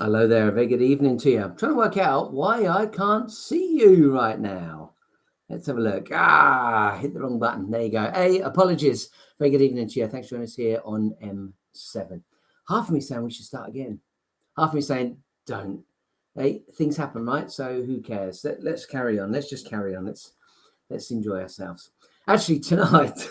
Hello there, a very good evening to you. I'm trying to work out why I can't see you right now. Let's have a look. Hit the wrong button. There you go. Hey, apologies. Very good evening to you. Thanks for joining us here on M7. Half of me saying we should start again. Half of me saying don't. Hey, things happen, right? So who cares? Let's carry on. Let's just carry on. Let's enjoy ourselves. Actually, tonight,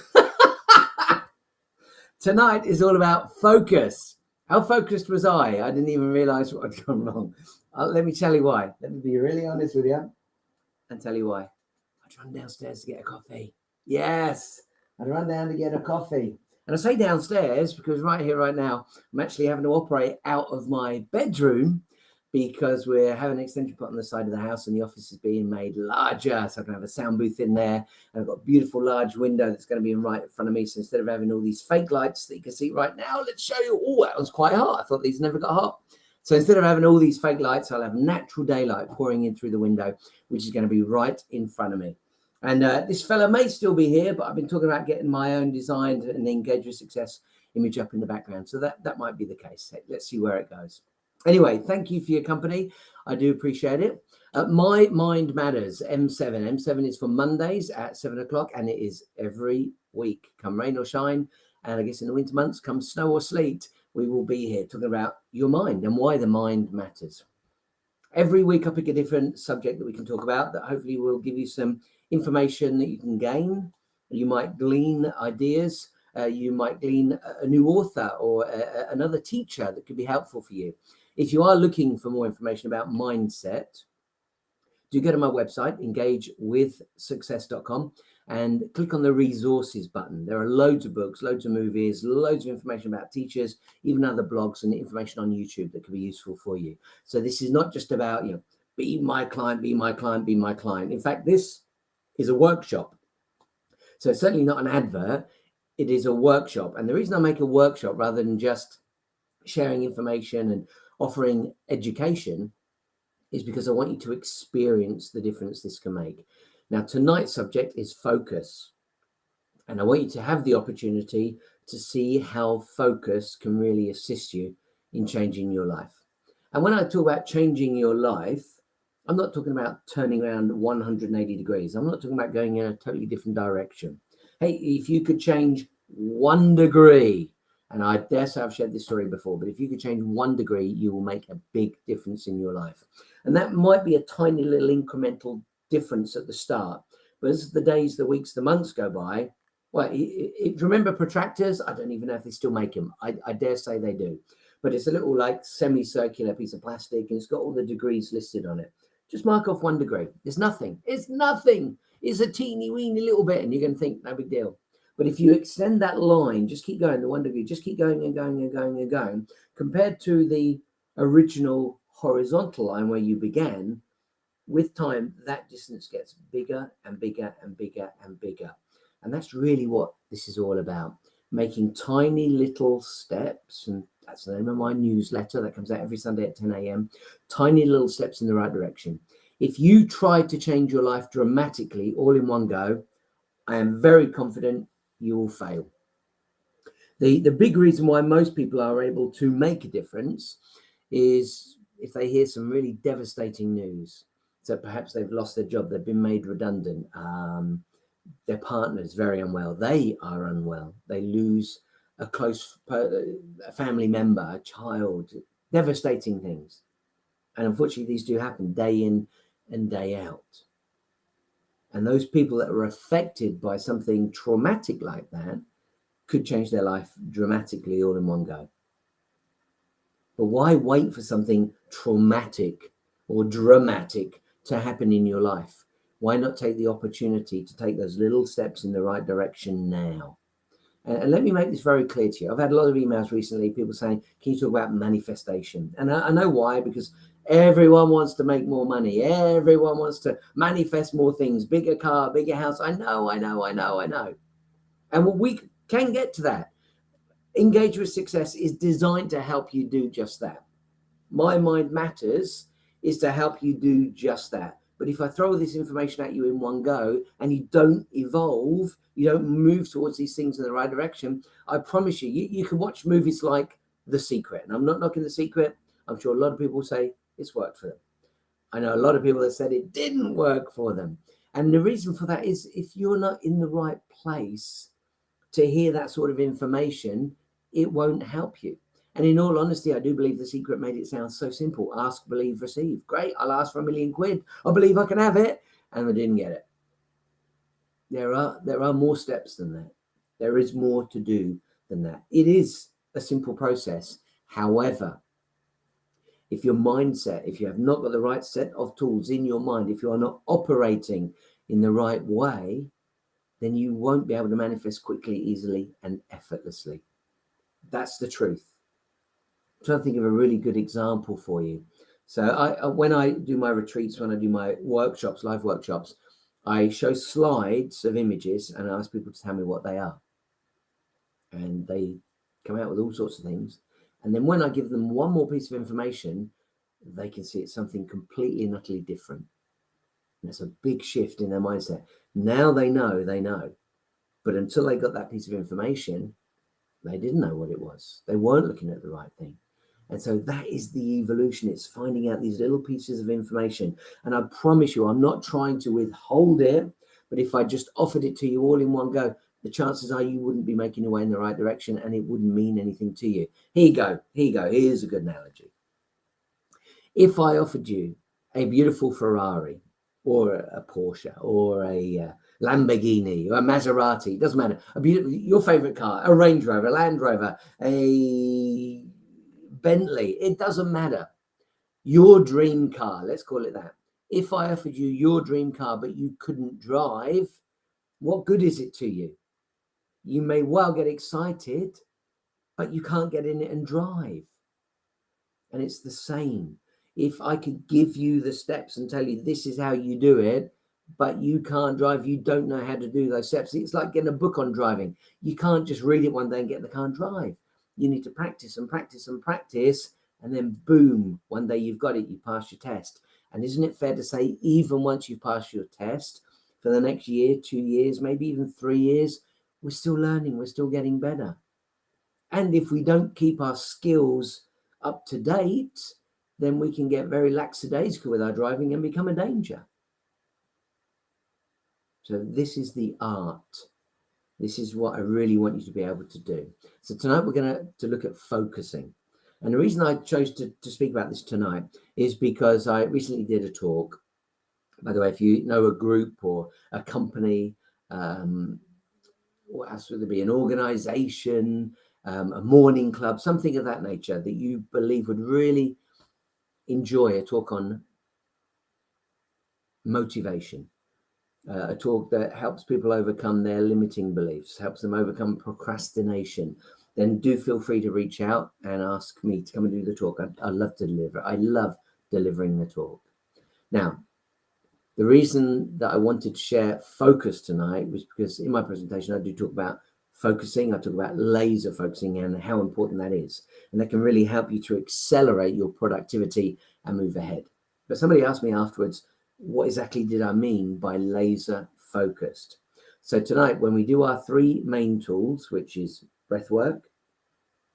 tonight is all about focus. How focused was I? I didn't even realize what had gone wrong. Let me tell you why. Let me be really honest with you and tell you why. I'd run downstairs to get a coffee. Yes, I'd run down to get a coffee. And I say downstairs because right here, right now, I'm actually having to operate out of my bedroom because we're having an extension put on the side of the house and the office is being made larger. So I can have a sound booth in there. And I've got a beautiful large window that's going to be right in front of me. So instead of having all these fake lights that you can see right now, let's show you. Oh, that was quite hot. I thought these never got hot. So instead of having all these fake lights, I'll have natural daylight pouring in through the window, which is going to be right in front of me. And this fella may still be here, but I've been talking about getting my own designed and engage with success image up in the background. So that might be the case. Let's see where it goes. Anyway, thank you for your company. I do appreciate it. My Mind Matters, M7. M7 is for Mondays at 7 o'clock, and it is every week, come rain or shine. And I guess in the winter months, come snow or sleet, we will be here talking about your mind and why the mind matters. Every week I pick a different subject that we can talk about that hopefully will give you some information that you can gain. You might glean ideas. You might glean a new author or another teacher that could be helpful for you. If you are looking for more information about mindset, do go to my website, engagewithsuccess.com, and click on the resources button. There are loads of books, loads of movies, loads of information about teachers, even other blogs and information on YouTube that could be useful for you. So this is not just about, be my client, be my client, be my client. In fact, this is a workshop. So it's certainly not an advert. It is a workshop. And the reason I make a workshop rather than just sharing information and offering education is because I want you to experience the difference this can make. Now, tonight's subject is focus. And I want you to have the opportunity to see how focus can really assist you in changing your life. And when I talk about changing your life, I'm not talking about turning around 180 degrees. I'm not talking about going in a totally different direction. Hey, if you could change 1 degree, and I dare say I've shared this story before, but if you could change 1 degree, you will make a big difference in your life. And that might be a tiny little incremental difference at the start. But as the days, the weeks, the months go by, well, remember protractors? I don't even know if they still make them. I dare say they do. But it's a little like semicircular piece of plastic and it's got all the degrees listed on it. Just mark off 1 degree. It's nothing. It's nothing. It's a teeny weeny little bit. And you're going to think, no big deal. But if you extend that line, just keep going, the 1 degree, just keep going and going and going and going, compared to the original horizontal line where you began, with time, that distance gets bigger and bigger and bigger and bigger. And that's really what this is all about, making tiny little steps. And that's the name of my newsletter that comes out every Sunday at 10 a.m. Tiny little steps in the right direction. If you try to change your life dramatically all in one go, I am very confident you will fail. The big reason why most people are able to make a difference is if they hear some really devastating news. So perhaps they've lost their job, they've been made redundant, their partner is very unwell, they are unwell, they lose a close family member, a child, devastating things. And unfortunately, these do happen day in and day out. And those people that are affected by something traumatic like that could change their life dramatically all in one go. But why wait for something traumatic or dramatic to happen in your life? Why not take the opportunity to take those little steps in the right direction now? And let me make this very clear to you. I've had a lot of emails recently, people saying, can you talk about manifestation? And I know why, because everyone wants to make more money. Everyone wants to manifest more things, bigger car, bigger house. I know. And we can get to that. Engage with Success is designed to help you do just that. My Mind Matters is to help you do just that. But if I throw this information at you in one go and you don't evolve, you don't move towards these things in the right direction, I promise you, you can watch movies like The Secret. And I'm not knocking The Secret. I'm sure a lot of people say it's worked for them. I know a lot of people that said it didn't work for them. And the reason for that is if you're not in the right place to hear that sort of information, it won't help you. And in all honesty, I do believe The Secret made it sound so simple. Ask, believe, receive. Great, I'll ask for £1,000,000. I believe I can have it. And I didn't get it. There are more steps than that. There is more to do than that. It is a simple process. However, if your mindset, if you have not got the right set of tools in your mind, if you are not operating in the right way, then you won't be able to manifest quickly, easily, and effortlessly. That's the truth. I'm trying to think of a really good example for you. So when I do my retreats, when I do my workshops, live workshops, I show slides of images and I ask people to tell me what they are. And they come out with all sorts of things. And then when I give them one more piece of information, they can see it's something completely and utterly different. And it's a big shift in their mindset. Now they know. But until they got that piece of information, they didn't know what it was. They weren't looking at the right thing. And so that is the evolution. It's finding out these little pieces of information. And I promise you, I'm not trying to withhold it, but if I just offered it to you all in one go, the chances are you wouldn't be making your way in the right direction and it wouldn't mean anything to you. Here you go. Here's a good analogy. If I offered you a beautiful Ferrari or a Porsche or a Lamborghini or a Maserati, doesn't matter, your favorite car, a Range Rover, a Land Rover, a Bentley, it doesn't matter. Your dream car, let's call it that. If I offered you your dream car, but you couldn't drive, what good is it to you? You may well get excited, but you can't get in it and drive. And it's the same. If I could give you the steps and tell you this is how you do it, but you can't drive, you don't know how to do those steps. It's like getting a book on driving. You can't just read it one day and get in the car and drive. You need to practice and practice and practice. And then boom, one day you've got it, you pass your test. And isn't it fair to say, even once you pass your test, for the next year, 2 years, maybe even 3 years, we're still learning, we're still getting better. And if we don't keep our skills up to date, then we can get very lackadaisical with our driving and become a danger. So this is the art. This is what I really want you to be able to do. So tonight we're going to look at focusing. And the reason I chose to speak about this tonight is because I recently did a talk. By the way, if you know a group or a company, what else would there be, an organization, a morning club, something of that nature that you believe would really enjoy a talk on motivation, a talk that helps people overcome their limiting beliefs, helps them overcome procrastination, then do feel free to reach out and ask me to come and do the talk. I love to deliver. I love delivering the talk. Now, the reason that I wanted to share focus tonight was because in my presentation, I do talk about focusing. I talk about laser focusing and how important that is. And that can really help you to accelerate your productivity and move ahead. But somebody asked me afterwards, what exactly did I mean by laser focused? So tonight, when we do our 3 main tools, which is breath work,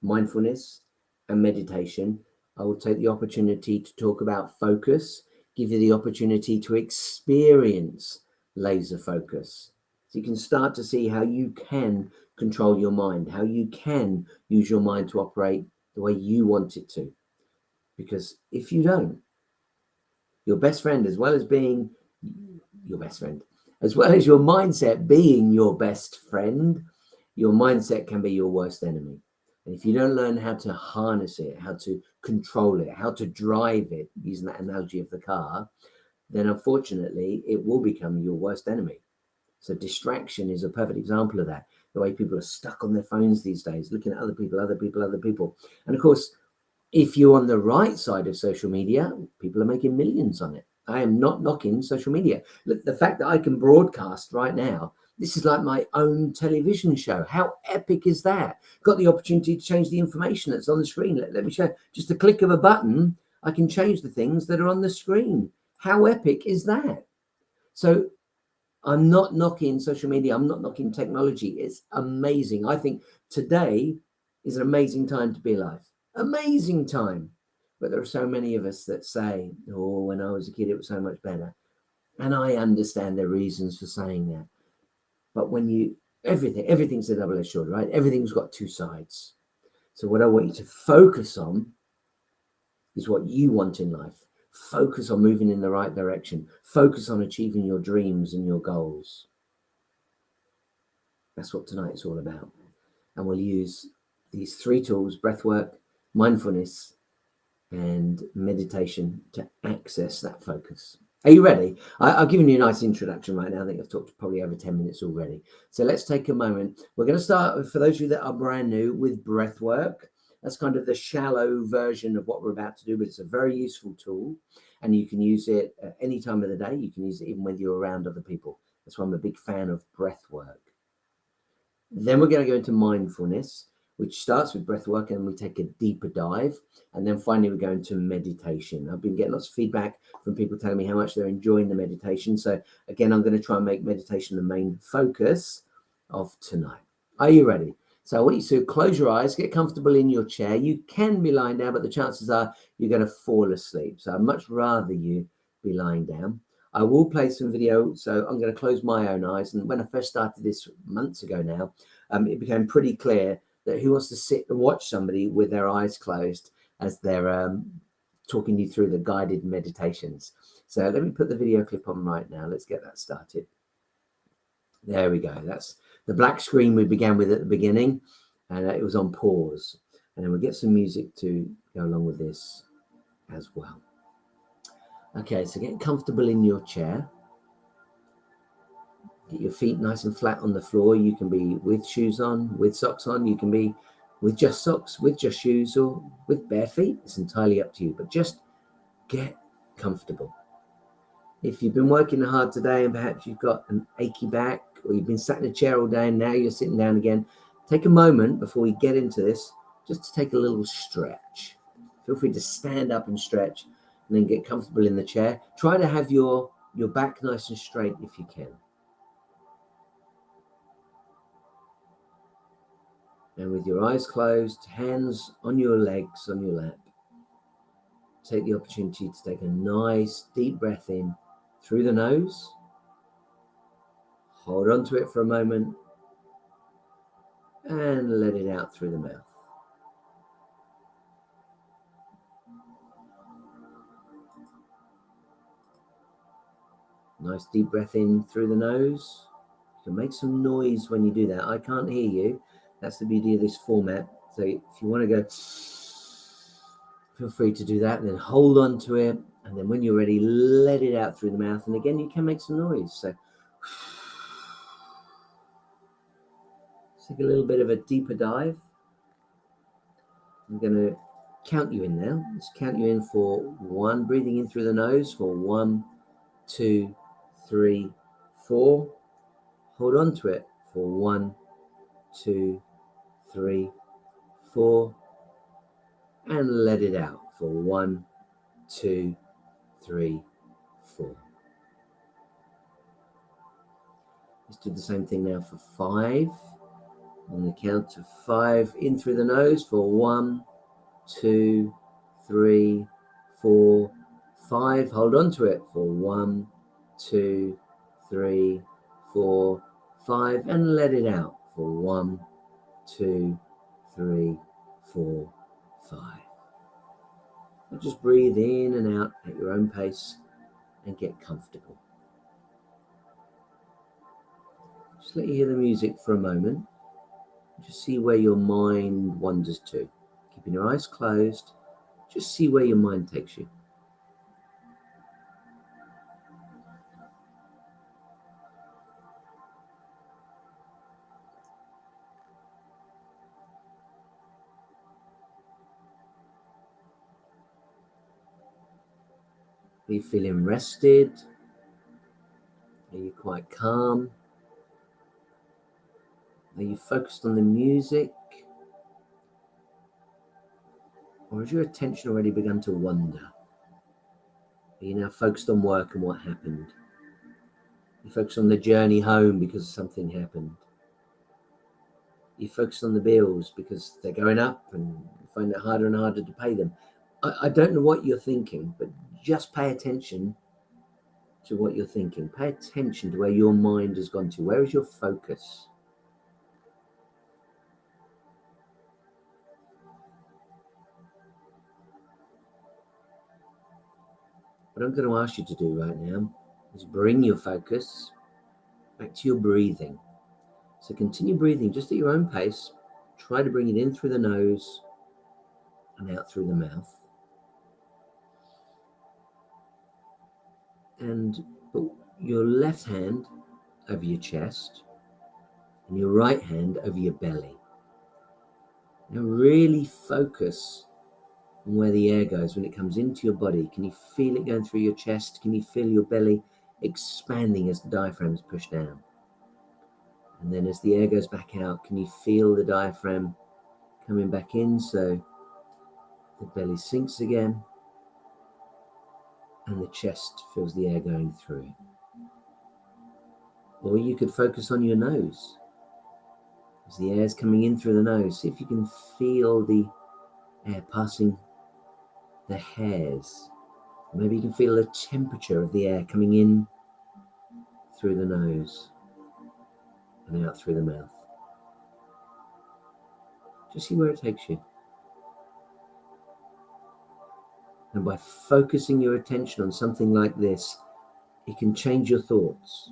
mindfulness, and meditation, I will take the opportunity to talk about focus, give you the opportunity to experience laser focus. So you can start to see how you can control your mind, how you can use your mind to operate the way you want it to. Because if you don't, your best friend, as well as being your best friend, as well as your mindset being your best friend, your mindset can be your worst enemy. And if you don't learn how to harness it, how to control it, how to drive it, using that analogy of the car, then unfortunately it will become your worst enemy. So distraction is a perfect example of that. The way people are stuck on their phones these days, looking at other people. And of course, if you're on the right side of social media, people are making millions on it. I am not knocking social media. Look, the fact that I can broadcast right now, this is like my own television show. How epic is that? Got the opportunity to change the information that's on the screen. Let me show. Just a click of a button, I can change the things that are on the screen. How epic is that? So I'm not knocking social media. I'm not knocking technology. It's amazing. I think today is an amazing time to be alive. Amazing time. But there are so many of us that say, oh, when I was a kid, it was so much better. And I understand their reasons for saying that. But when everything's a double-edged sword, right? Everything's got two sides. So what I want you to focus on is what you want in life. Focus on moving in the right direction. Focus on achieving your dreams and your goals. That's what tonight's all about. And we'll use these three tools: breath work, mindfulness, and meditation to access that focus. Are you ready? I've given you a nice introduction right now. I think I've talked probably over 10 minutes already. So let's take a moment. We're going to start, for those of you that are brand new, with breath work. That's kind of the shallow version of what we're about to do, but it's a very useful tool. And you can use it at any time of the day. You can use it even when you're around other people. That's why I'm a big fan of breath work. Then we're going to go into mindfulness, which starts with breath work, and we take a deeper dive. And then finally, we go into meditation. I've been getting lots of feedback from people telling me how much they're enjoying the meditation. So again, I'm going to try and make meditation the main focus of tonight. Are you ready? So I want you to close your eyes, get comfortable in your chair. You can be lying down, but the chances are you're going to fall asleep. So I'd much rather you be lying down. I will play some video, so I'm going to close my own eyes. And when I first started this months ago now, it became pretty clear that who wants to sit and watch somebody with their eyes closed as they're talking you through the guided meditations. So let me put the video clip on right now. Let's get that started. There we go. That's the black screen we began with at the beginning, and it was on pause. And then we'll get some music to go along with this as well. Okay, so get comfortable in your chair. Get your feet nice and flat on the floor. You can be with shoes on, with socks on. You can be with just socks, with just shoes, or with bare feet. It's entirely up to you, but just get comfortable. If you've been working hard today and perhaps you've got an achy back, or you've been sat in a chair all day and now you're sitting down again, take a moment before we get into this just to take a little stretch. Feel free to stand up and stretch and then get comfortable in the chair. Try to have your back nice and straight if you can. And with your eyes closed, hands on your legs, on your lap, take the opportunity to take a nice deep breath in through the nose. Hold on to it for a moment and let it out through the mouth. Nice deep breath in through the nose. You can make some noise when you do that. I can't hear you. That's the beauty of this format. So if you want to go, feel free to do that, and then hold on to it. And then when you're ready, let it out through the mouth. And again, you can make some noise. So take a little bit of a deeper dive. I'm going to count you in now. Let's count you in for 1. Breathing in through the nose for 1, 2, 3, 4. Hold on to it for 1, 2, 3, 4. And let it out for 1, 2, 3, 4. Let's do the same thing now for 5. On the count of 5, in through the nose for 1, 2, 3, 4, 5. Hold on to it for 1, 2, 3, 4, 5. And let it out for 1, 2, 3, 4, 5. And just breathe in and out at your own pace and get comfortable. Just let you hear the music for a moment. Just see where your mind wanders to. Keeping your eyes closed, just see where your mind takes you. Are you feeling rested? Are you quite calm? Are you focused on the music? Or has your attention already begun to wander? Are you now focused on work and what happened? Are you focused on the journey home because something happened? Are you focused on the bills because they're going up and you find it harder and harder to pay them? I don't know what you're thinking, but just pay attention to what you're thinking. Pay attention to where your mind has gone to. Where is your focus? What I'm going to ask you to do right now is bring your focus back to your breathing. So continue breathing just at your own pace. Try to bring it in through the nose and out through the mouth. And put your left hand over your chest and your right hand over your belly. Now really focus on where the air goes when it comes into your body. Can you feel it going through your chest? Can you feel your belly expanding as the diaphragm is pushed down? And then as the air goes back out, can you feel the diaphragm coming back in so the belly sinks again and the chest feels the air going through? Or you could focus on your nose. As the air is coming in through the nose, see if you can feel the air passing the hairs. Maybe you can feel the temperature of the air coming in through the nose and out through the mouth. Just see where it takes you. And by focusing your attention on something like this, it can change your thoughts.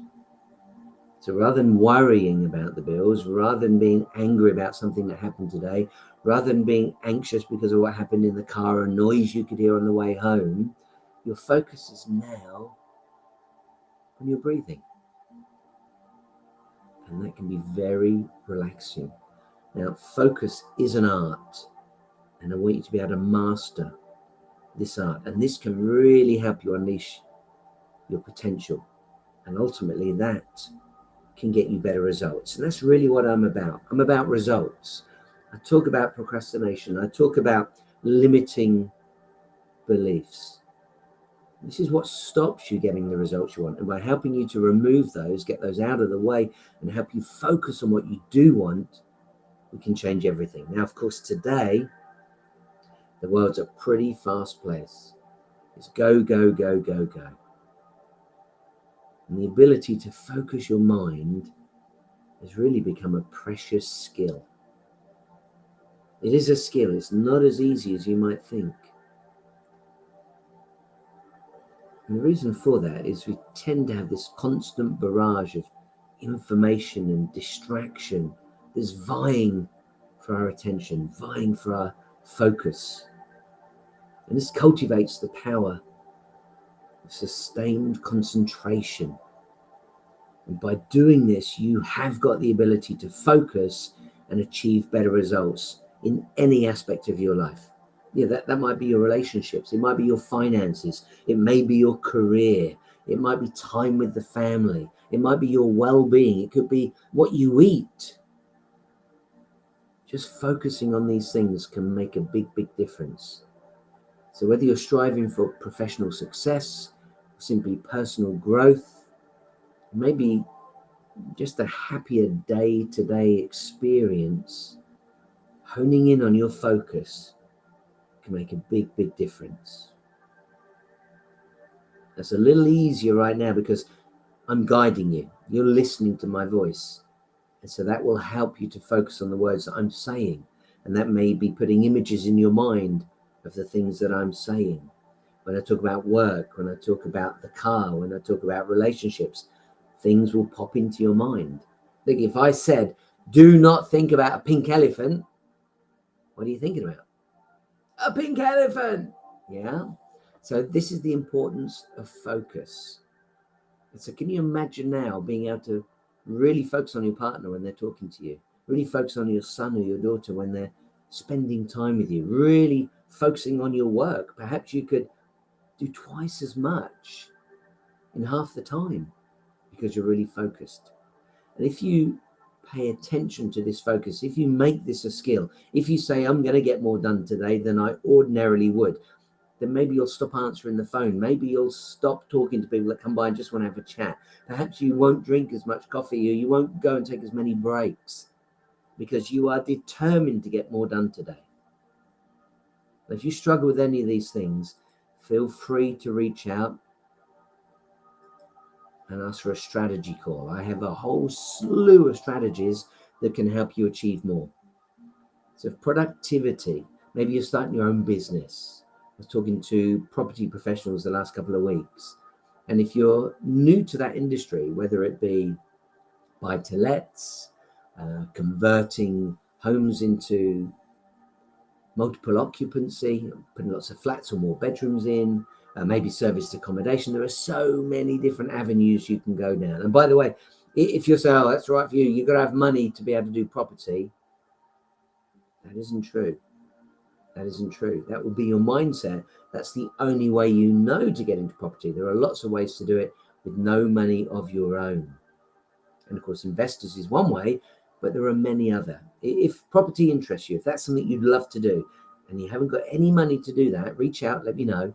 So rather than worrying about the bills, rather than being angry about something that happened today, rather than being anxious because of what happened in the car or noise you could hear on the way home, your focus is now on your breathing. And that can be very relaxing. Now, focus is an art, and I want you to be able to master this art. And this can really help you unleash your potential. And ultimately, that can get you better results. And that's really what I'm about. I'm about results. I talk about procrastination. I talk about limiting beliefs. This is what stops you getting the results you want. And by helping you to remove those, get those out of the way, and help you focus on what you do want, we can change everything. Now, of course, today, the world's a pretty fast place. It's go, go, go, go, go. And the ability to focus your mind has really become a precious skill. It is a skill. It's not as easy as you might think. And the reason for that is we tend to have this constant barrage of information and distraction that's vying for our attention, vying for our focus. And this cultivates the power of sustained concentration. And by doing this, you have got the ability to focus and achieve better results in any aspect of your life. Yeah, that might be your relationships. It might be your finances. It may be your career. It might be time with the family. It might be your well-being. It could be what you eat. Just focusing on these things can make a big, big difference. So whether you're striving for professional success, simply personal growth, maybe just a happier day-to-day experience, honing in on your focus can make a big, big difference. That's a little easier right now because I'm guiding you. You're listening to my voice. And so that will help you to focus on the words that I'm saying. And that may be putting images in your mind of the things that I'm saying. When I talk about work, when I talk about the car, when I talk about relationships, things will pop into your mind. Look, if I said, do not think about a pink elephant, what are you thinking about? A pink elephant. Yeah. So this is the importance of focus. So can you imagine now being able to really focus on your partner when they're talking to you, really focus on your son or your daughter when they're spending time with you, really focusing on your work? Perhaps you could do twice as much in half the time because you're really focused. And if you pay attention to this focus, if you make this a skill, if you say, I'm going to get more done today than I ordinarily would, then maybe you'll stop answering the phone. Maybe you'll stop talking to people that come by and just want to have a chat. Perhaps you won't drink as much coffee, or you won't go and take as many breaks because you are determined to get more done today. If you struggle with any of these things, feel free to reach out and ask for a strategy call. I have a whole slew of strategies that can help you achieve more. So productivity, maybe you're starting your own business. I was talking to property professionals the last couple of weeks. And if you're new to that industry, whether it be buy-to-lets, converting homes into multiple occupancy, putting lots of flats or more bedrooms in, maybe serviced accommodation. There are so many different avenues you can go down. And by the way, if you're saying, oh, that's right for you, you've got to have money to be able to do property. That isn't true. That isn't true. That will be your mindset. That's the only way you know to get into property. There are lots of ways to do it with no money of your own. And of course, investors is one way, but there are many other. If property interests you, if that's something you'd love to do, and you haven't got any money to do that, reach out, let me know.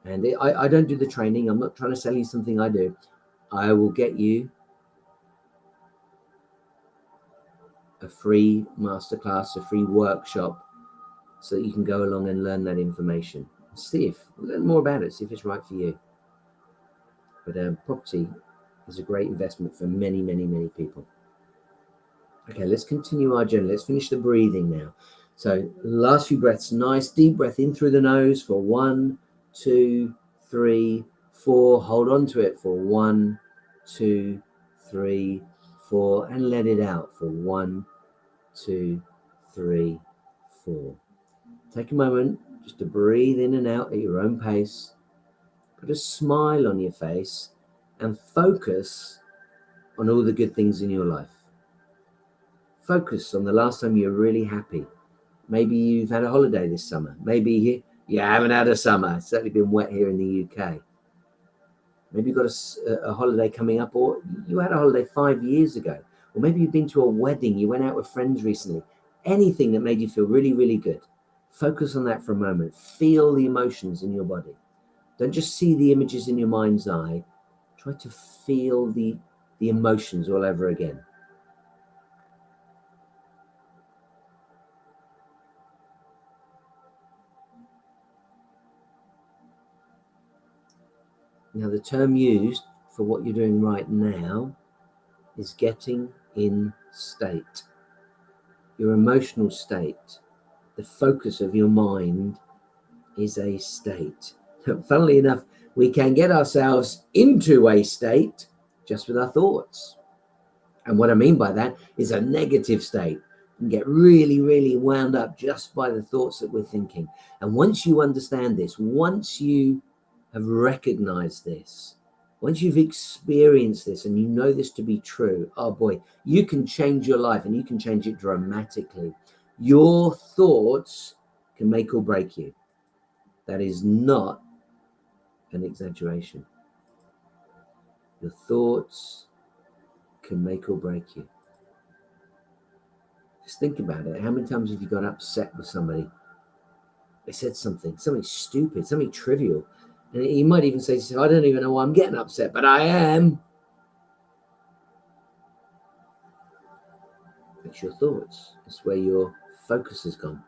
And I don't do the training. I'm not trying to sell you something I do. I will get you a free masterclass, a free workshop, so that you can go along and learn that information. Learn more about it, see if it's right for you. But property is a great investment for many, many, many people. Okay, let's continue our journey. Let's finish the breathing now. So last few breaths, nice deep breath in through the nose for 1, 2, 3, 4. Hold on to it for 1, 2, 3, 4, and let it out for 1, 2, 3, 4. Take a moment just to breathe in and out at your own pace. Put a smile on your face and focus on all the good things in your life. Focus on the last time you were really happy. Maybe you've had a holiday this summer. Maybe you haven't had a summer. It's certainly been wet here in the UK. Maybe you've got a holiday coming up, or you had a holiday 5 years ago. Or maybe you've been to a wedding, you went out with friends recently. Anything that made you feel really, really good. Focus on that for a moment. Feel the emotions in your body. Don't just see the images in your mind's eye. Try to feel the emotions all over again. Now, the term used for what you're doing right now is getting in state. Your emotional state, the focus of your mind, is a state. Funnily enough, we can get ourselves into a state just with our thoughts. And what I mean by that is a negative state. You can get really, really wound up just by the thoughts that we're thinking. And once you understand this, once you have recognized this, once you've experienced this and you know this to be true, oh boy, you can change your life, and you can change it dramatically. Your thoughts can make or break you. That is not an exaggeration. Your thoughts can make or break you. Just think about it. How many times have you got upset with somebody? They said something stupid, something trivial. And you might even say to yourself, I don't even know why I'm getting upset, but I am. It's your thoughts. It's where your focus has gone.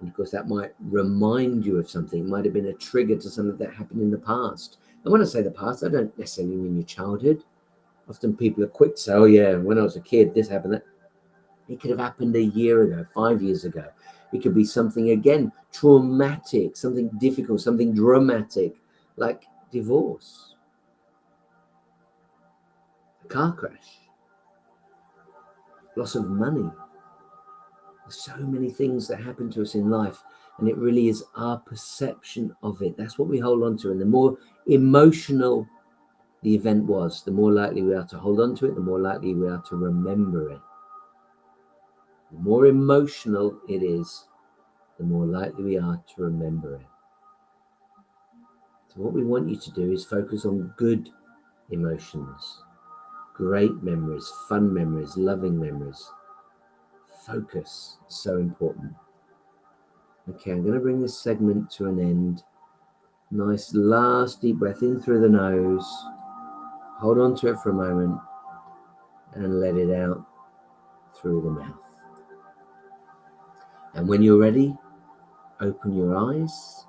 And of course, that might remind you of something. It might have been a trigger to something that happened in the past. And when I say the past, I don't necessarily mean your childhood. Often people are quick to say, oh yeah, when I was a kid, this happened. That. It could have happened a year ago, 5 years ago. It could be something, again, traumatic, something difficult, something dramatic, like divorce, a car crash, loss of money. There's so many things that happen to us in life, and it really is our perception of it. That's what we hold on to. And the more emotional the event was, the more likely we are to hold on to it, the more likely we are to remember it. The more emotional it is, the more likely we are to remember it. So what we want you to do is focus on good emotions, great memories, fun memories, loving memories. Focus, so important. Okay, I'm going to bring this segment to an end. Nice last deep breath in through the nose. Hold on to it for a moment and let it out through the mouth. And when you're ready, Open your eyes.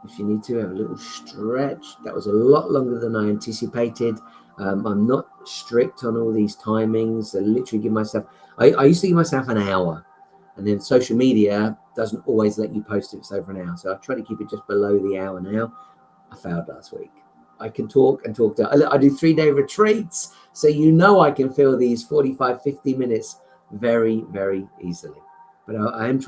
If you need to, have a little stretch. That was a lot longer than I anticipated. I'm not strict on all these timings. I literally give myself, I used to give myself an hour, and then social media doesn't always let you post if it's over an hour. So I try to keep it just below the hour now. I failed last week. I can talk and talk. I do 3-day retreats. So I can fill these 45, 50 minutes very, very easily. But I am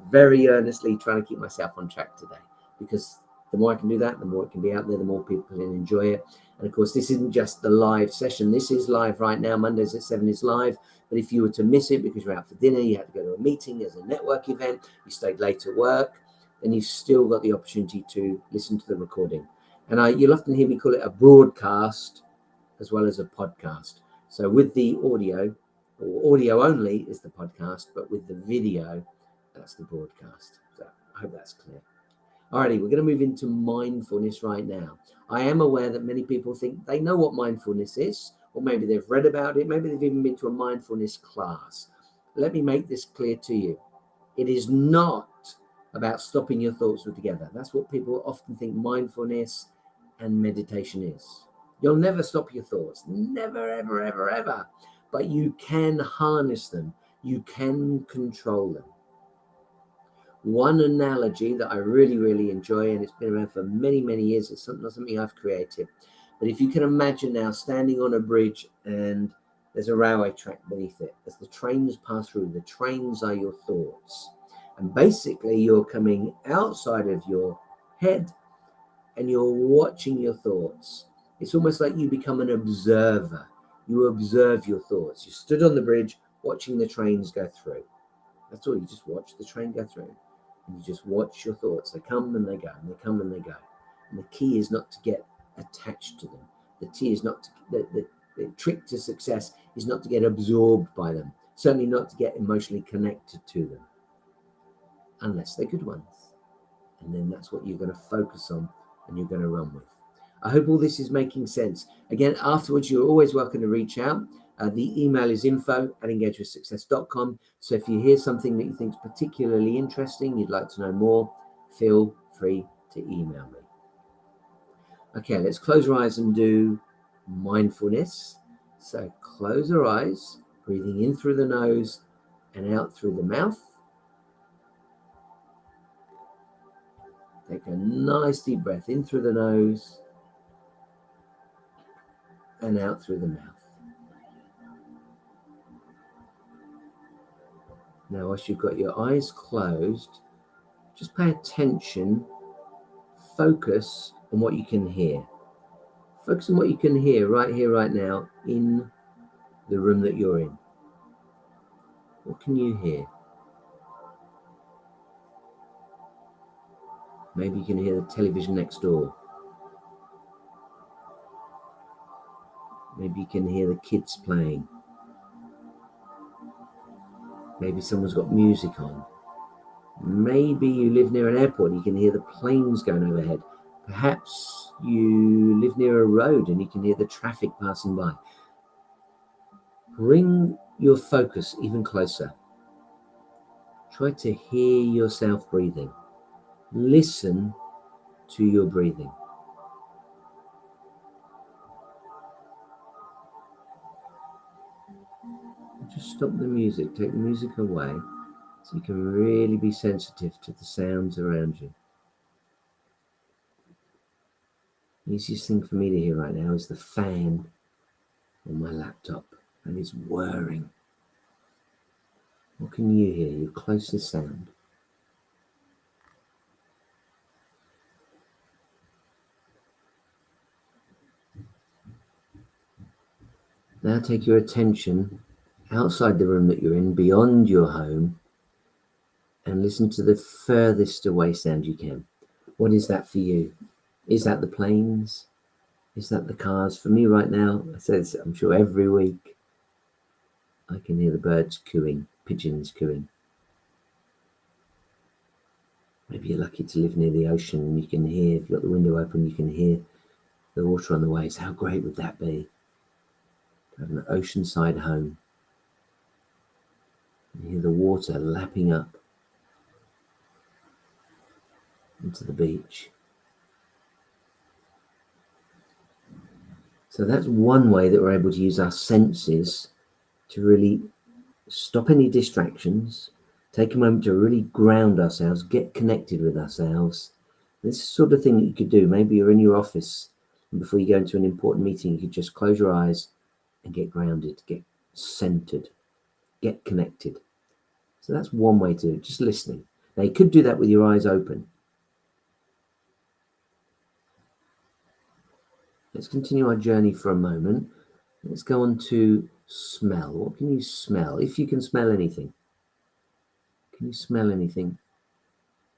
very earnestly trying to keep myself on track today, because the more I can do that, the more it can be out there, the more people can enjoy it. And of course, this isn't just the live session. This is live right now. Mondays at 7 is live. But if you were to miss it because you're out for dinner, you had to go to a meeting, there's a network event, you stayed late to work, then you've still got the opportunity to listen to the recording. And you'll often hear me call it a broadcast as well as a podcast. So with the audio, or audio only is the podcast, but with the video, that's the broadcast. So I hope that's clear. Alrighty, we're going to move into mindfulness right now. I am aware that many people think they know what mindfulness is, or maybe they've read about it, maybe they've even been to a mindfulness class. Let me make this clear to you. It is not about stopping your thoughts altogether. That's what people often think mindfulness and meditation is. You'll never stop your thoughts. Never, ever, ever, ever. But you can harness them. You can control them. One analogy that I really, really enjoy, and it's been around for many, many years, it's not something I've created. But if you can imagine now standing on a bridge and there's a railway track beneath it. As the trains pass through, the trains are your thoughts. And basically, you're coming outside of your head and you're watching your thoughts. It's almost like you become an observer. You observe your thoughts. You stood on the bridge watching the trains go through. That's all. You just watch the train go through. And you just watch your thoughts. They come and they go, and they come and they go. And the key is not to get attached to them. The key is not to, the trick to success is not to get absorbed by them. Certainly not to get emotionally connected to them. Unless they're good ones. And then that's what you're going to focus on and you're going to run with. I hope all this is making sense. Again, afterwards, you're always welcome to reach out. The email is info@engagewithsuccess.com. So if you hear something that you think is particularly interesting, you'd like to know more, feel free to email me. Okay, let's close our eyes and do mindfulness. So close our eyes, breathing in through the nose and out through the mouth. Take a nice deep breath in through the nose and out through the mouth. Now, whilst you've got your eyes closed, just pay attention, focus on what you can hear. Focus on what you can hear right here, right now, in the room that you're in. What can you hear? Maybe you can hear the television next door. Maybe you can hear the kids playing. Maybe someone's got music on. Maybe you live near an airport and you can hear the planes going overhead. Perhaps you live near a road and you can hear the traffic passing by. Bring your focus even closer. Try to hear yourself breathing. Listen to your breathing. Just stop the music, take the music away so you can really be sensitive to the sounds around you. The easiest thing for me to hear right now is the fan on my laptop, and it's whirring. What can you hear? Your closest sound. Now take your attention outside the room that you're in, beyond your home, and listen to the furthest away sound you can. What is that for you? Is that the planes? Is that the cars? For me right now, I say this, I'm sure every week, I can hear the birds cooing, pigeons cooing. Maybe you're lucky to live near the ocean and you can hear, if you've got the window open, you can hear the water on the waves. How great would that be? To have an oceanside home. You hear the water lapping up into the beach. So that's one way that we're able to use our senses to really stop any distractions, take a moment to really ground ourselves, get connected with ourselves. This is the sort of thing that you could do. Maybe you're in your office and before you go into an important meeting, you could just close your eyes and get grounded, get centered, get connected. So that's one way to do it, just listening. Now you could do that with your eyes open. Let's continue our journey for a moment. Let's go on to smell. What can you smell? If you can smell anything. Can you smell anything?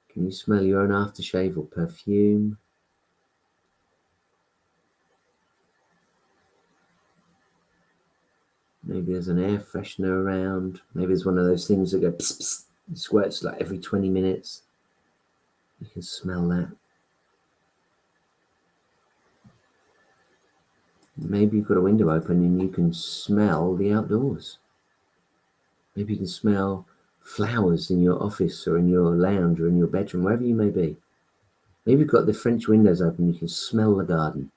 Can you smell your own aftershave or perfume? Maybe there's an air freshener around. Maybe there's one of those things that go pss, pss, squirts like every 20 minutes. You can smell that. Maybe you've got a window open and you can smell the outdoors. Maybe you can smell flowers in your office or in your lounge or in your bedroom, wherever you may be. Maybe you've got the French windows open, you can smell the garden.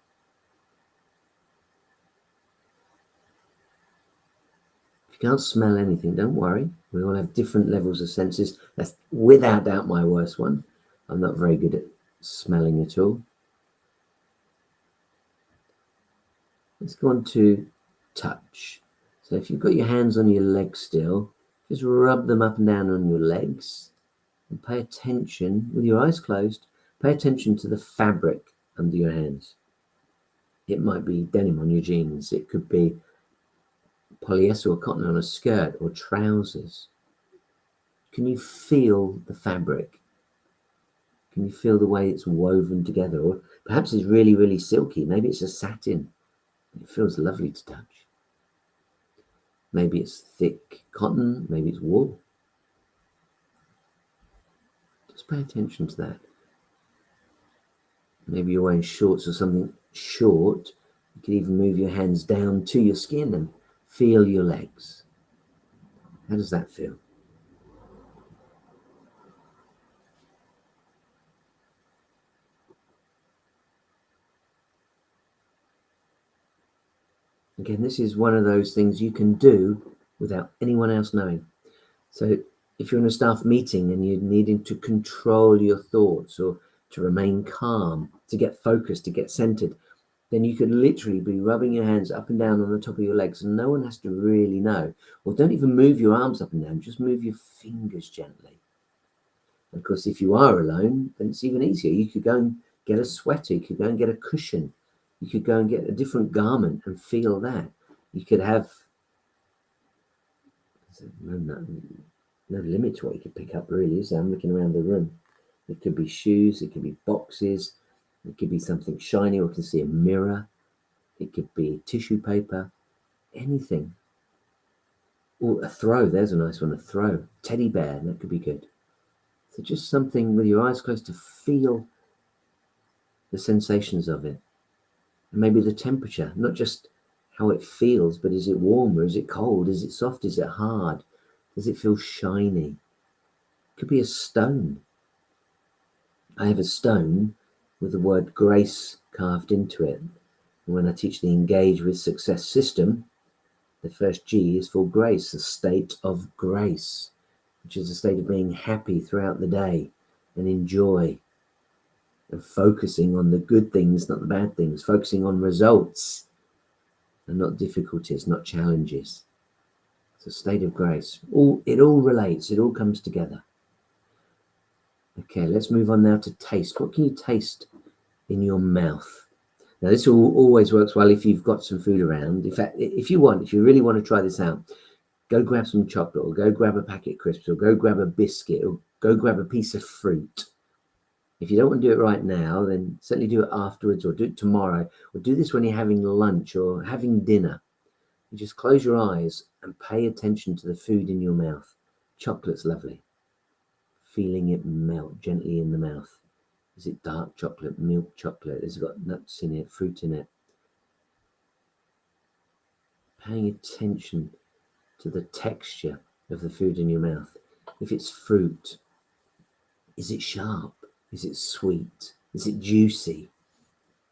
If you can't smell anything, don't worry. We all have different levels of senses. That's without doubt my worst one. I'm not very good at smelling at all. Let's go on to touch. So if you've got your hands on your legs still, just rub them up and down on your legs and pay attention, with your eyes closed, pay attention to the fabric under your hands. It might be denim on your jeans. It could be polyester or cotton on a skirt or trousers. Can you feel the fabric? Can you feel the way it's woven together? Or perhaps it's really, really silky. Maybe it's a satin. It feels lovely to touch. Maybe it's thick cotton. Maybe it's wool. Just pay attention to that. Maybe you're wearing shorts or something short. You can even move your hands down to your skin and feel your legs. How does that feel? Again, this is one of those things you can do without anyone else knowing. So if you're in a staff meeting and you're needing to control your thoughts or to remain calm, to get focused, to get centered, then you could literally be rubbing your hands up and down on the top of your legs and no one has to really know. Or don't even move your arms up and down, just move your fingers gently. And of course, if you are alone, then it's even easier. You could go and get a sweater, you could go and get a cushion, you could go and get a different garment and feel that. You could have no limit to what you could pick up, really. So I'm looking around the room. It could be shoes, it could be boxes, it could be something shiny, or you can see a mirror, it could be tissue paper, anything. Or a throw, there's a nice one, a throw. Teddy bear, that could be good. So just something with your eyes closed to feel the sensations of it. And maybe the temperature, not just how it feels, but is it warm or is it cold? Is it soft? Is it hard? Does it feel shiny? It could be a stone. I have a stone with the word grace carved into it. And when I teach the Engage with Success system, the first G is for grace, a state of grace, which is a state of being happy throughout the day and enjoy and focusing on the good things, not the bad things, focusing on results and not difficulties, not challenges. It's a state of grace. It all relates, it all comes together. Okay, let's move on now to taste. What can you taste in your mouth? Now, this always works well if you've got some food around. In fact, if you really want to try this out, go grab some chocolate or go grab a packet of crisps or go grab a biscuit or go grab a piece of fruit. If you don't want to do it right now, then certainly do it afterwards or do it tomorrow or do this when you're having lunch or having dinner. You just close your eyes and pay attention to the food in your mouth. Chocolate's lovely. Feeling it melt gently in the mouth. Is it dark chocolate, milk chocolate? Has it got nuts in it, fruit in it? Paying attention to the texture of the food in your mouth. If it's fruit, is it sharp? Is it sweet? Is it juicy?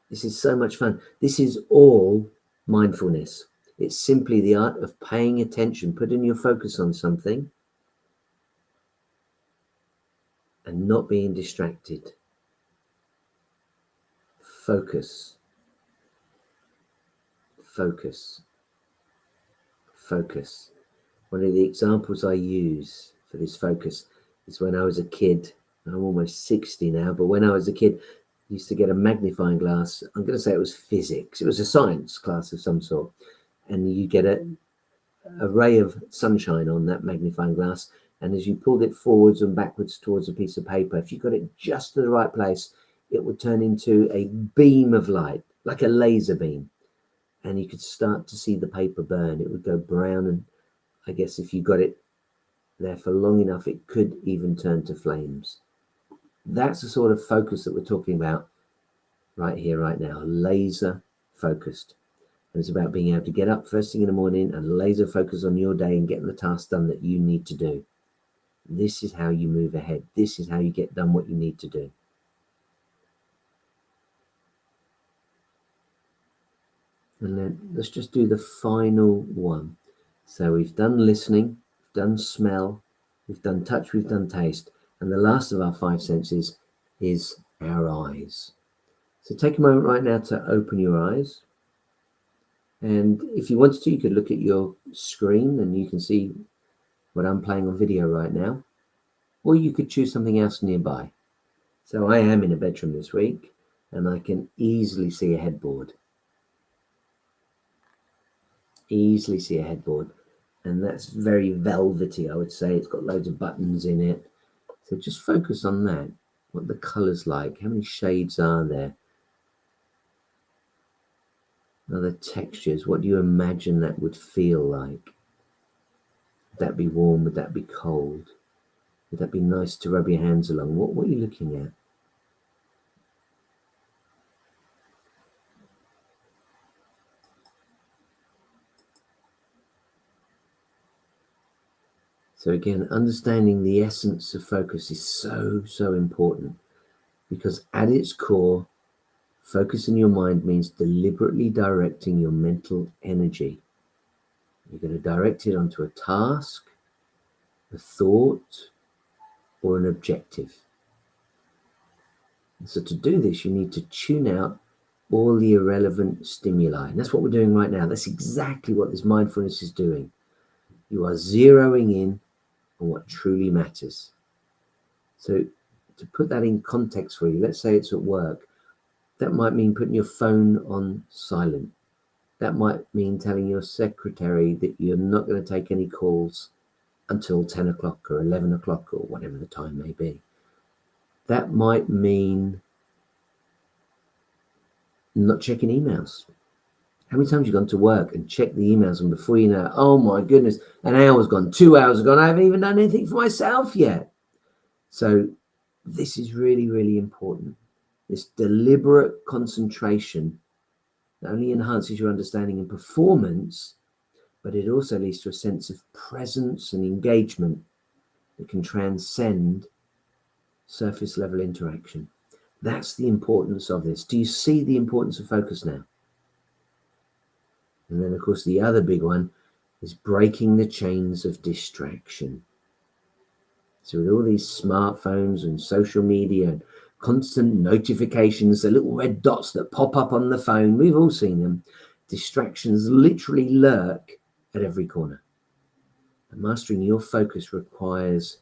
This is so much fun. This is all mindfulness. It's simply the art of paying attention, putting your focus on something and not being distracted. Focus, focus, focus. One of the examples I use for this focus is when I was a kid. I'm almost 60 now, but when I was a kid, I used to get a magnifying glass. I'm going to say it was physics. It was a science class of some sort. And you get a ray of sunshine on that magnifying glass. And as you pulled it forwards and backwards towards a piece of paper, if you got it just to the right place, it would turn into a beam of light, like a laser beam. And you could start to see the paper burn. It would go brown. And I guess if you got it there for long enough, it could even turn to flames. That's the sort of focus that we're talking about right here, right now, laser focused. And it's about being able to get up first thing in the morning and laser focus on your day and getting the tasks done that you need to do. This is how you move ahead. This is how you get done what you need to do. And then let's just do the final one. So we've done listening, we've done smell, we've done touch, we've done taste. And the last of our 5 senses is our eyes. So take a moment right now to open your eyes. And if you wanted to, you could look at your screen and you can see what I'm playing on video right now. Or you could choose something else nearby. So I am in a bedroom this week and I can easily see a headboard. Easily see a headboard. And that's very velvety, I would say. It's got loads of buttons in it. So just focus on that. What the colour's like. How many shades are there? Other textures. What do you imagine that would feel like? Would that be warm? Would that be cold? Would that be nice to rub your hands along? What are you looking at? So again, understanding the essence of focus is so important, because at its core, focusing your mind means deliberately directing your mental energy. You're going to direct it onto a task, a thought, or an objective. And so to do this, you need to tune out all the irrelevant stimuli. And that's what we're doing right now. That's exactly what this mindfulness is doing. You are zeroing in on what truly matters. So to put that in context for you, let's say it's at work. That might mean putting your phone on silent. That might mean telling your secretary that you're not going to take any calls until 10 o'clock or 11 o'clock or whatever the time may be. That might mean not checking emails. How many times have you gone to work and checked the emails, and before you know, oh my goodness, an hour's gone, 2 hours have gone, I haven't even done anything for myself yet. So this is really important. This deliberate concentration not only enhances your understanding and performance, but it also leads to a sense of presence and engagement that can transcend surface level interaction. That's the importance of this. Do you see the importance of focus now? And then, of course, the other big one is breaking the chains of distraction. So with all these smartphones and social media and constant notifications, the little red dots that pop up on the phone, we've all seen them. Distractions literally lurk at every corner. And mastering your focus requires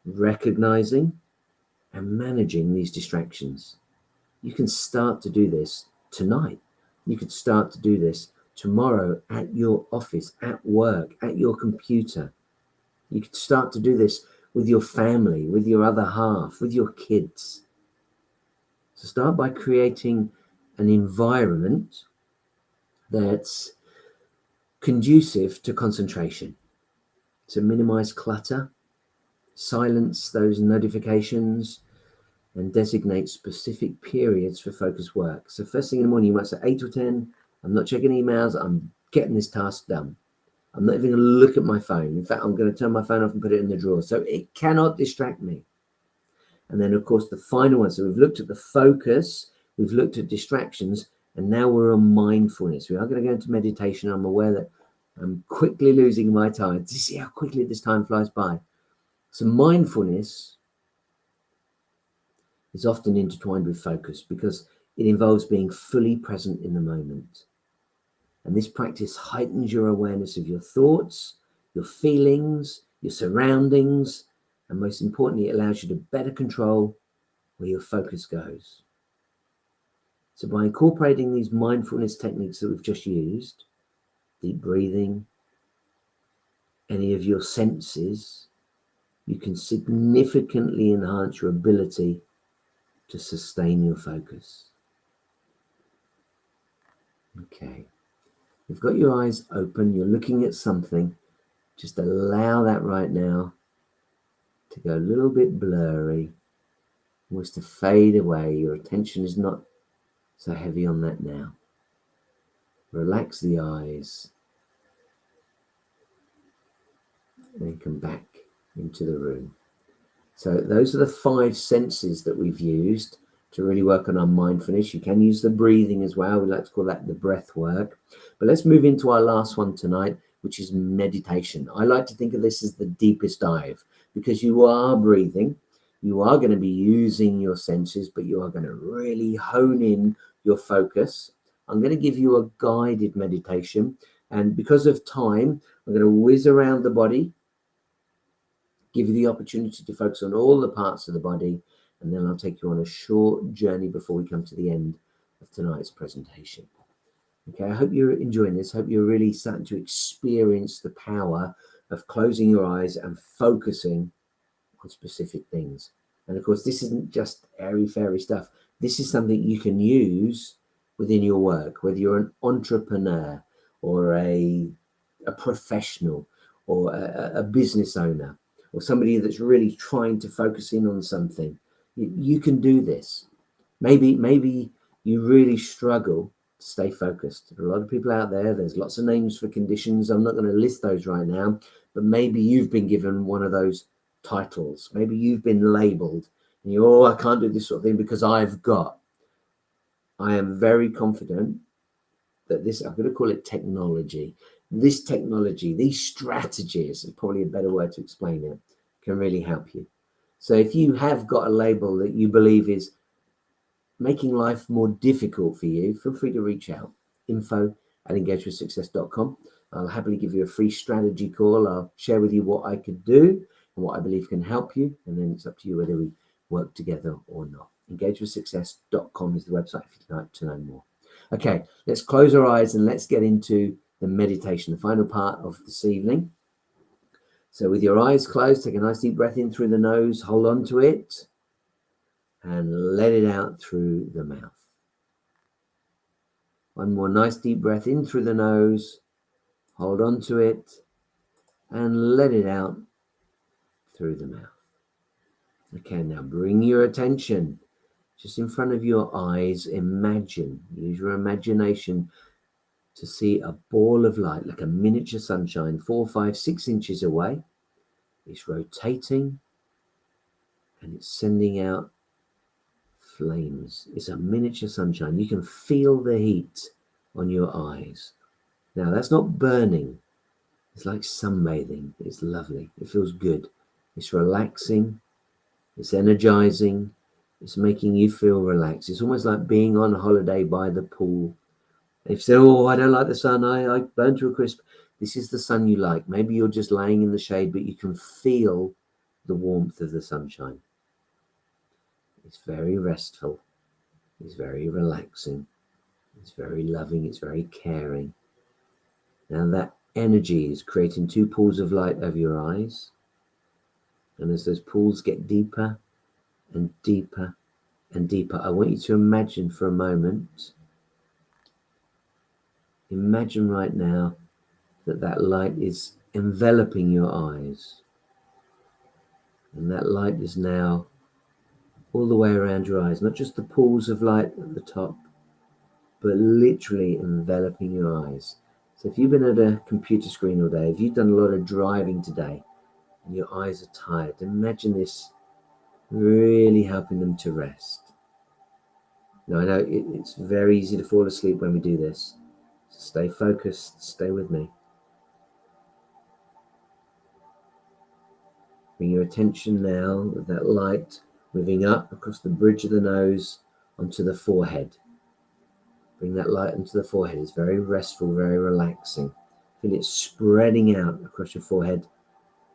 recognizing and managing these distractions. You can start to do this tonight. You could start to do this tomorrow at your office, at work, at your computer. You could start to do this with your family, with your other half, with your kids. So start by creating an environment that's conducive to concentration. To minimize clutter, silence those notifications, and designate specific periods for focused work. So first thing in the morning, you might say 8 or 10, I'm not checking emails, I'm getting this task done. I'm not even going to look at my phone. In fact, I'm going to turn my phone off and put it in the drawer so it cannot distract me. And then, of course, the final one. So we've looked at the focus, we've looked at distractions, and now we're on mindfulness. We are going to go into meditation. I'm aware that I'm quickly losing my time. Do you see how quickly this time flies by? So mindfulness is often intertwined with focus because it involves being fully present in the moment. And this practice heightens your awareness of your thoughts, your feelings, your surroundings, and most importantly, it allows you to better control where your focus goes. So by incorporating these mindfulness techniques that we've just used, deep breathing, any of your senses, you can significantly enhance your ability to sustain your focus. Okay, you've got your eyes open, you're looking at something. Just allow that right now to go a little bit blurry, almost to fade away. Your attention is not so heavy on that now. Relax the eyes, and come back into the room. So those are the 5 senses that we've used to really work on our mindfulness. You can use the breathing as well. We like to call that the breath work. But let's move into our last one tonight, which is meditation. I like to think of this as the deepest dive because you are breathing. You are going to be using your senses, but you are going to really hone in your focus. I'm going to give you a guided meditation. And because of time, I'm going to whiz around the body, give you the opportunity to focus on all the parts of the body, and then I'll take you on a short journey before we come to the end of tonight's presentation. Okay, I hope you're enjoying this. I hope you're really starting to experience the power of closing your eyes and focusing on specific things. And of course, this isn't just airy-fairy stuff. This is something you can use within your work, whether you're an entrepreneur or a professional or a business owner, or somebody that's really trying to focus in on something. You can do this. Maybe you really struggle to stay focused. There are a lot of people out there. There's lots of names for conditions. I'm not going to list those right now, but maybe you've been given one of those titles. Maybe you've been labeled and I can't do this sort of thing because I am very confident that this, I'm going to call it technology. This technology, these strategies, is probably a better word to explain it, can really help you. So if you have got a label that you believe is making life more difficult for you, feel free to reach out. info@engagewithsuccess.com. I'll happily give you a free strategy call. I'll share with you what I could do and what I believe can help you. And then it's up to you whether we work together or not. engagewithsuccess.com is the website if you'd like to know more. Okay, let's close our eyes and let's get into the meditation, the final part of this evening. So with your eyes closed, take a nice deep breath in through the nose, hold on to it, and let it out through the mouth. One more nice deep breath in through the nose, hold on to it, and let it out through the mouth. Okay, now bring your attention just in front of your eyes. Imagine, use your imagination to see a ball of light, like a miniature sunshine, 4, 5, 6 inches away. It's rotating and it's sending out flames. It's a miniature sunshine. You can feel the heat on your eyes. Now, that's not burning. It's like sunbathing. It's lovely. It feels good. It's relaxing. It's energizing. It's making you feel relaxed. It's almost like being on holiday by the pool. If you say, I don't like the sun, I burn to a crisp. This is the sun you like. Maybe you're just laying in the shade, but you can feel the warmth of the sunshine. It's very restful. It's very relaxing. It's very loving. It's very caring. Now that energy is creating 2 pools of light over your eyes. And as those pools get deeper and deeper and deeper, I want you to imagine for a moment. Imagine right now that light is enveloping your eyes. And that light is now all the way around your eyes, not just the pools of light at the top, but literally enveloping your eyes. So if you've been at a computer screen all day, if you've done a lot of driving today and your eyes are tired, imagine this really really helping them to rest. Now, I know it's very easy to fall asleep when we do this. So stay focused, stay with me. Bring your attention now with that light moving up across the bridge of the nose onto the forehead. Bring that light into the forehead. It's very restful, very relaxing. Feel it spreading out across your forehead,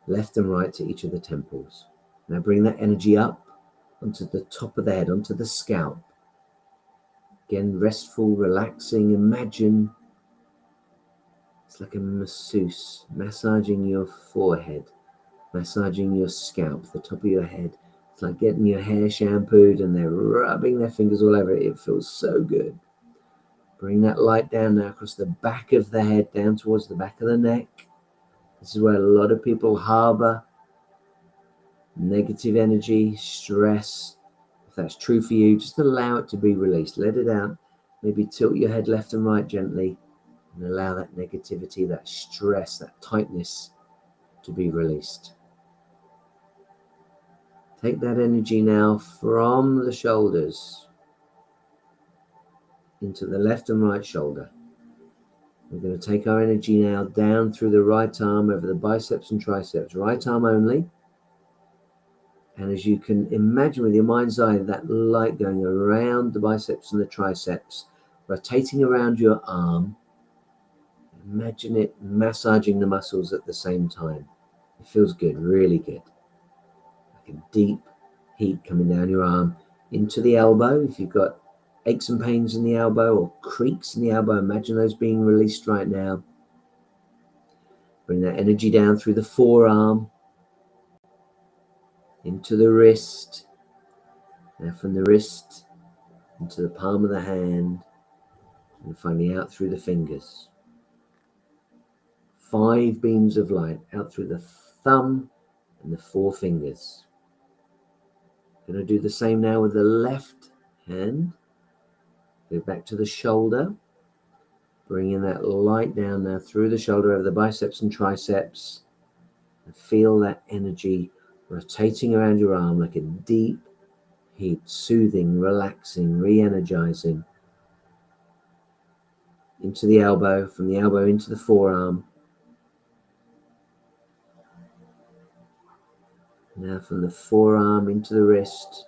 left and right to each of the temples. Now bring that energy up onto the top of the head, onto the scalp. Again, restful, relaxing. Imagine it's like a masseuse massaging your forehead, massaging your scalp, the top of your head. It's like getting your hair shampooed and they're rubbing their fingers all over it. It feels so good. Bring that light down now across the back of the head, down towards the back of the neck. This is where a lot of people harbor negative energy, stress. If that's true for you, just allow it to be released. Let it out. Maybe tilt your head left and right gently and allow that negativity, that stress, that tightness to be released. Take that energy now from the shoulders into the left and right shoulder. We're going to take our energy now down through the right arm over the biceps and triceps, right arm only. And as you can imagine with your mind's eye, that light going around the biceps and the triceps, rotating around your arm. Imagine it massaging the muscles at the same time. It feels good, really good. Like a deep heat coming down your arm into the elbow. If you've got aches and pains in the elbow or creaks in the elbow, imagine those being released right now. Bring that energy down through the forearm, into the wrist. Now from the wrist into the palm of the hand, and finally out through the fingers. 5 beams of light out through the thumb and the 4 fingers. Going to do the same now with the left hand. Go back to the shoulder. Bringing that light down now through the shoulder over the biceps and triceps. And feel that energy rotating around your arm like a deep heat, soothing, relaxing, re-energizing. Into the elbow, from the elbow into the forearm. Now from the forearm into the wrist.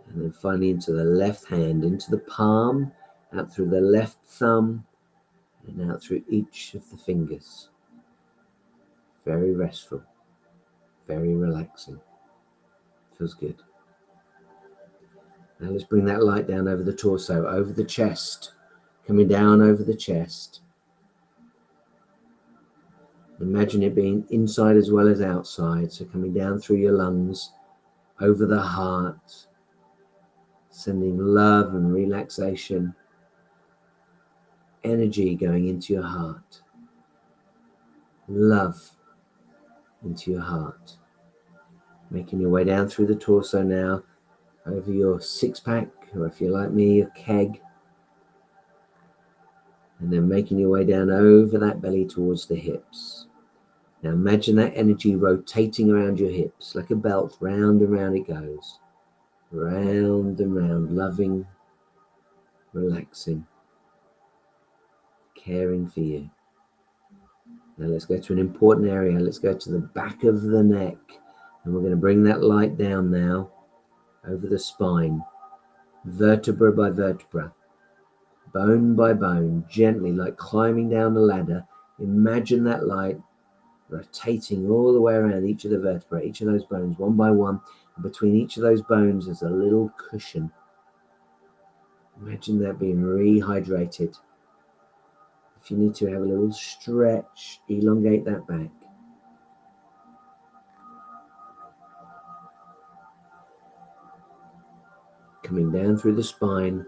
And then finally into the left hand, into the palm, out through the left thumb, and out through each of the fingers. Very restful, very relaxing. Feels good. Now let's bring that light down over the torso, over the chest, coming down over the chest. Imagine it being inside as well as outside, so coming down through your lungs, over the heart, sending love and relaxation, energy going into your heart, love into your heart. Making your way down through the torso now, over your 6-pack, or if you're like me, your keg. And then making your way down over that belly towards the hips. Now imagine that energy rotating around your hips like a belt, round and round it goes. Round and round, loving, relaxing, caring for you. Now let's go to an important area. Let's go to the back of the neck. And we're going to bring that light down now over the spine, vertebra by vertebra, bone by bone, gently, like climbing down a ladder. Imagine that light rotating all the way around each of the vertebrae, each of those bones, one by one. And between each of those bones is a little cushion. Imagine that being rehydrated. If you need to have a little stretch, elongate that back. Coming down through the spine,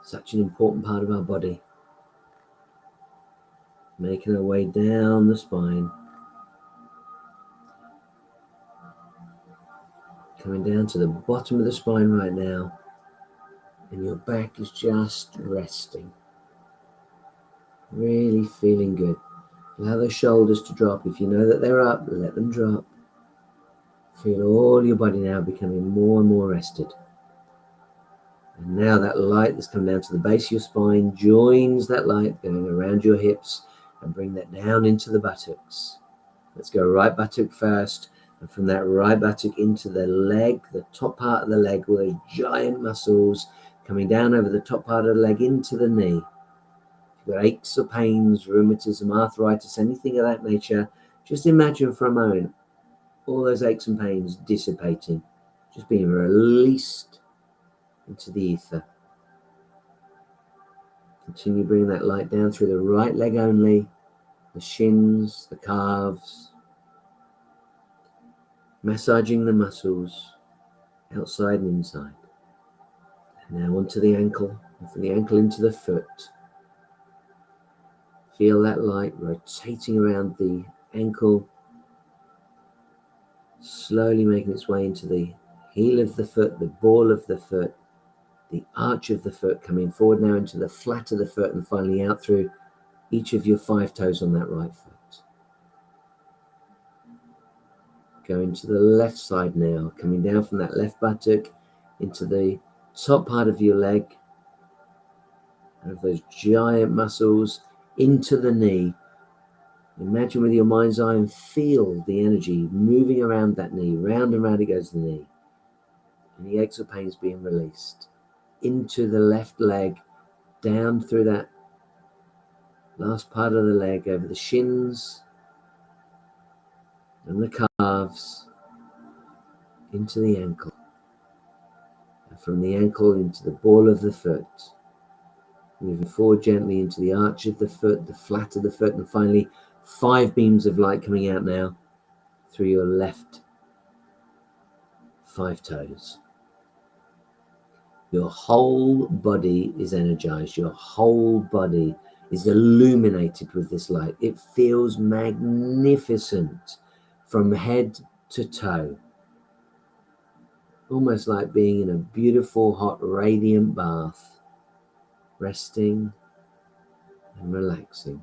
such an important part of our body. Making our way down the spine. Coming down to the bottom of the spine right now. And your back is just resting. Really feeling good. Allow those shoulders to drop. If you know that they're up, let them drop. Feel all your body now becoming more and more rested. And now that light that's come down to the base of your spine joins that light going around your hips and bring that down into the buttocks. Let's go right buttock first, and from that right buttock into the leg, the top part of the leg with those giant muscles coming down over the top part of the leg into the knee. If you've got aches or pains, rheumatism, arthritis, anything of that nature, just imagine for a moment all those aches and pains dissipating, just being released into the ether. Continue bringing that light down through the right leg only, the shins, the calves, massaging the muscles outside and inside. And now onto the ankle, and from the ankle into the foot. Feel that light rotating around the ankle, slowly making its way into the heel of the foot, the ball of the foot, the arch of the foot, coming forward now into the flat of the foot, and finally out through each of your 5 toes on that right foot. Going to the left side now, coming down from that left buttock into the top part of your leg, and of those giant muscles into the knee. Imagine with your mind's eye and feel the energy moving around that knee, round and round it goes the knee. And the aches or pains being released into the left leg, down through that last part of the leg, over the shins and the calves, into the ankle. And from the ankle into the ball of the foot, moving forward gently into the arch of the foot, the flat of the foot, and finally 5 beams of light coming out now through your left 5 toes. Your whole body is energized. Your whole body is illuminated with this light. It feels magnificent from head to toe. Almost like being in a beautiful, hot, radiant bath, resting and relaxing.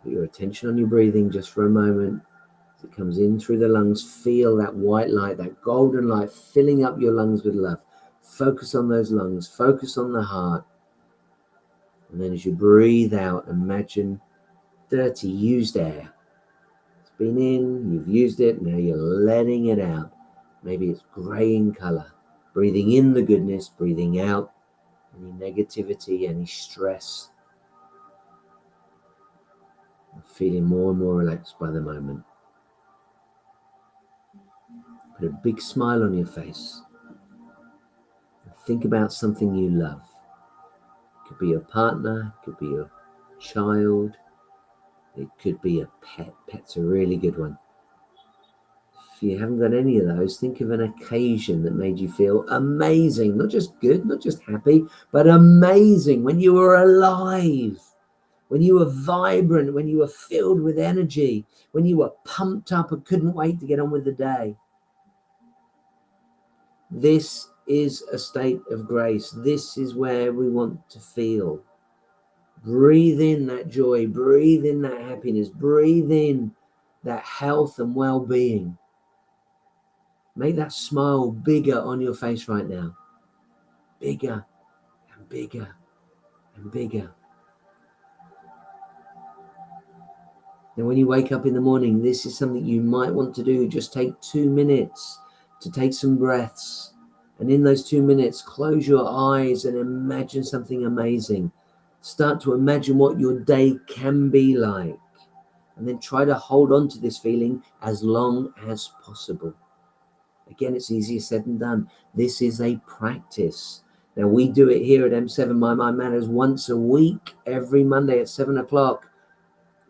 Put your attention on your breathing just for a moment. As it comes in through the lungs, feel that white light, that golden light filling up your lungs with love. Focus on those lungs, focus on the heart. And then as you breathe out, imagine dirty, used air. It's been in, you've used it, now you're letting it out. Maybe it's grey in color. Breathing in the goodness, breathing out any negativity, any stress. Feeling more and more relaxed by the moment. Put a big smile on your face. Think about something you love. It could be your partner, it could be your child, it could be a pet. Pet's a really good one. If you haven't got any of those, think of an occasion that made you feel amazing. Not just good, not just happy, but amazing. When you were alive, when you were vibrant, when you were filled with energy, when you were pumped up and couldn't wait to get on with the day. This is a state of grace. This is where we want to feel. Breathe in that joy, breathe in that happiness, breathe in that health and well-being. Make that smile bigger on your face right now. Bigger and bigger and bigger. And when you wake up in the morning, this is something you might want to do. Just take 2 minutes to take some breaths. And in those 2 minutes, close your eyes and imagine something amazing. Start to imagine what your day can be like. And then try to hold on to this feeling as long as possible. Again, it's easier said than done. This is a practice. Now, we do it here at M7 My Mind Matters once a week, every Monday at 7 o'clock.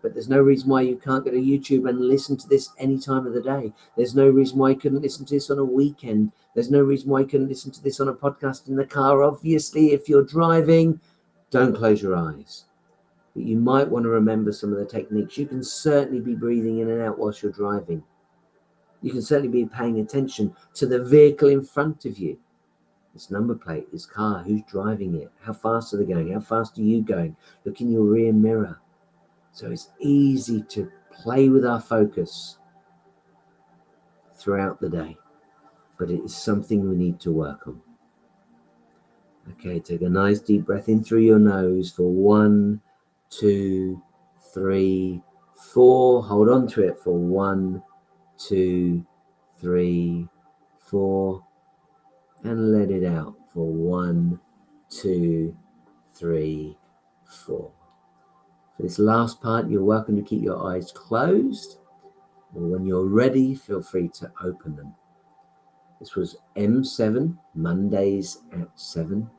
But there's no reason why you can't go to YouTube and listen to this any time of the day. There's no reason why you couldn't listen to this on a weekend. There's no reason why you couldn't listen to this on a podcast in the car. Obviously, if you're driving, don't close your eyes. But you might want to remember some of the techniques. You can certainly be breathing in and out whilst you're driving. You can certainly be paying attention to the vehicle in front of you. This number plate, this car, who's driving it? How fast are they going? How fast are you going? Look in your rear mirror. So it's easy to play with our focus throughout the day, but it is something we need to work on. Okay, take a nice deep breath in through your nose for 1, 2, 3, 4. Hold on to it for 1, 2, 3, 4. And let it out for 1, 2, 3, 4. For this last part, you're welcome to keep your eyes closed, or when you're ready, feel free to open them. This was M7, Mondays at 7.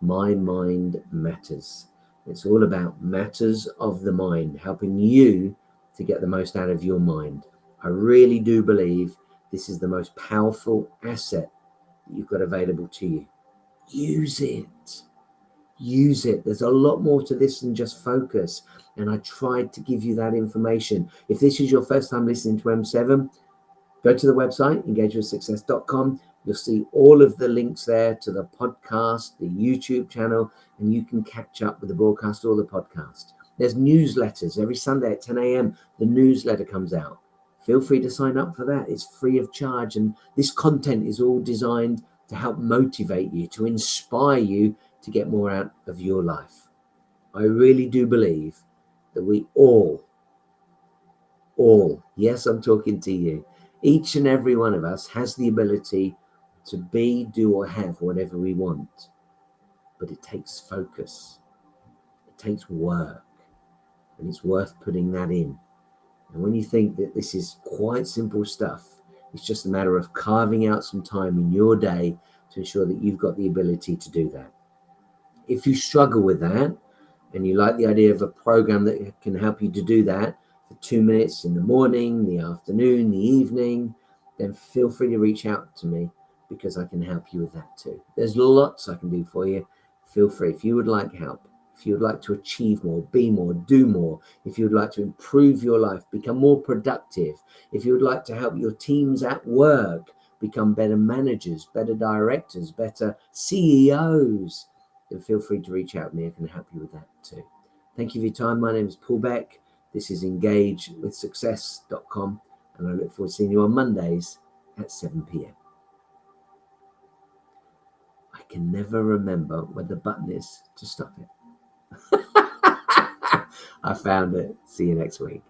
My Mind Matters. It's all about matters of the mind, helping you to get the most out of your mind. I really do believe this is the most powerful asset that you've got available to you. Use it. Use it. There's a lot more to this than just focus. And I tried to give you that information. If this is your first time listening to M7, go to the website, engagewithsuccess.com. You'll see all of the links there to the podcast, the YouTube channel, and you can catch up with the broadcast or the podcast. There's newsletters. Every Sunday at 10 a.m., the newsletter comes out. Feel free to sign up for that. It's free of charge. And this content is all designed to help motivate you, to inspire you to get more out of your life. I really do believe that we all, yes, I'm talking to you, each and every one of us has the ability to be, do, or have whatever we want. But it takes focus. It takes work. And it's worth putting that in. And when you think that this is quite simple stuff, it's just a matter of carving out some time in your day to ensure that you've got the ability to do that. If you struggle with that, and you like the idea of a program that can help you to do that for 2 minutes in the morning, the afternoon, the evening, then feel free to reach out to me, because I can help you with that too. There's lots I can do for you. Feel free. If you would like help, if you would like to achieve more, be more, do more, if you would like to improve your life, become more productive, if you would like to help your teams at work become better managers, better directors, better CEOs, then feel free to reach out to me. I can help you with that too. Thank you for your time. My name is Paul Beck. This is engagewithsuccess.com, and I look forward to seeing you on Mondays at 7 p.m. I can never remember where the button is to stop it. I found it. See you next week.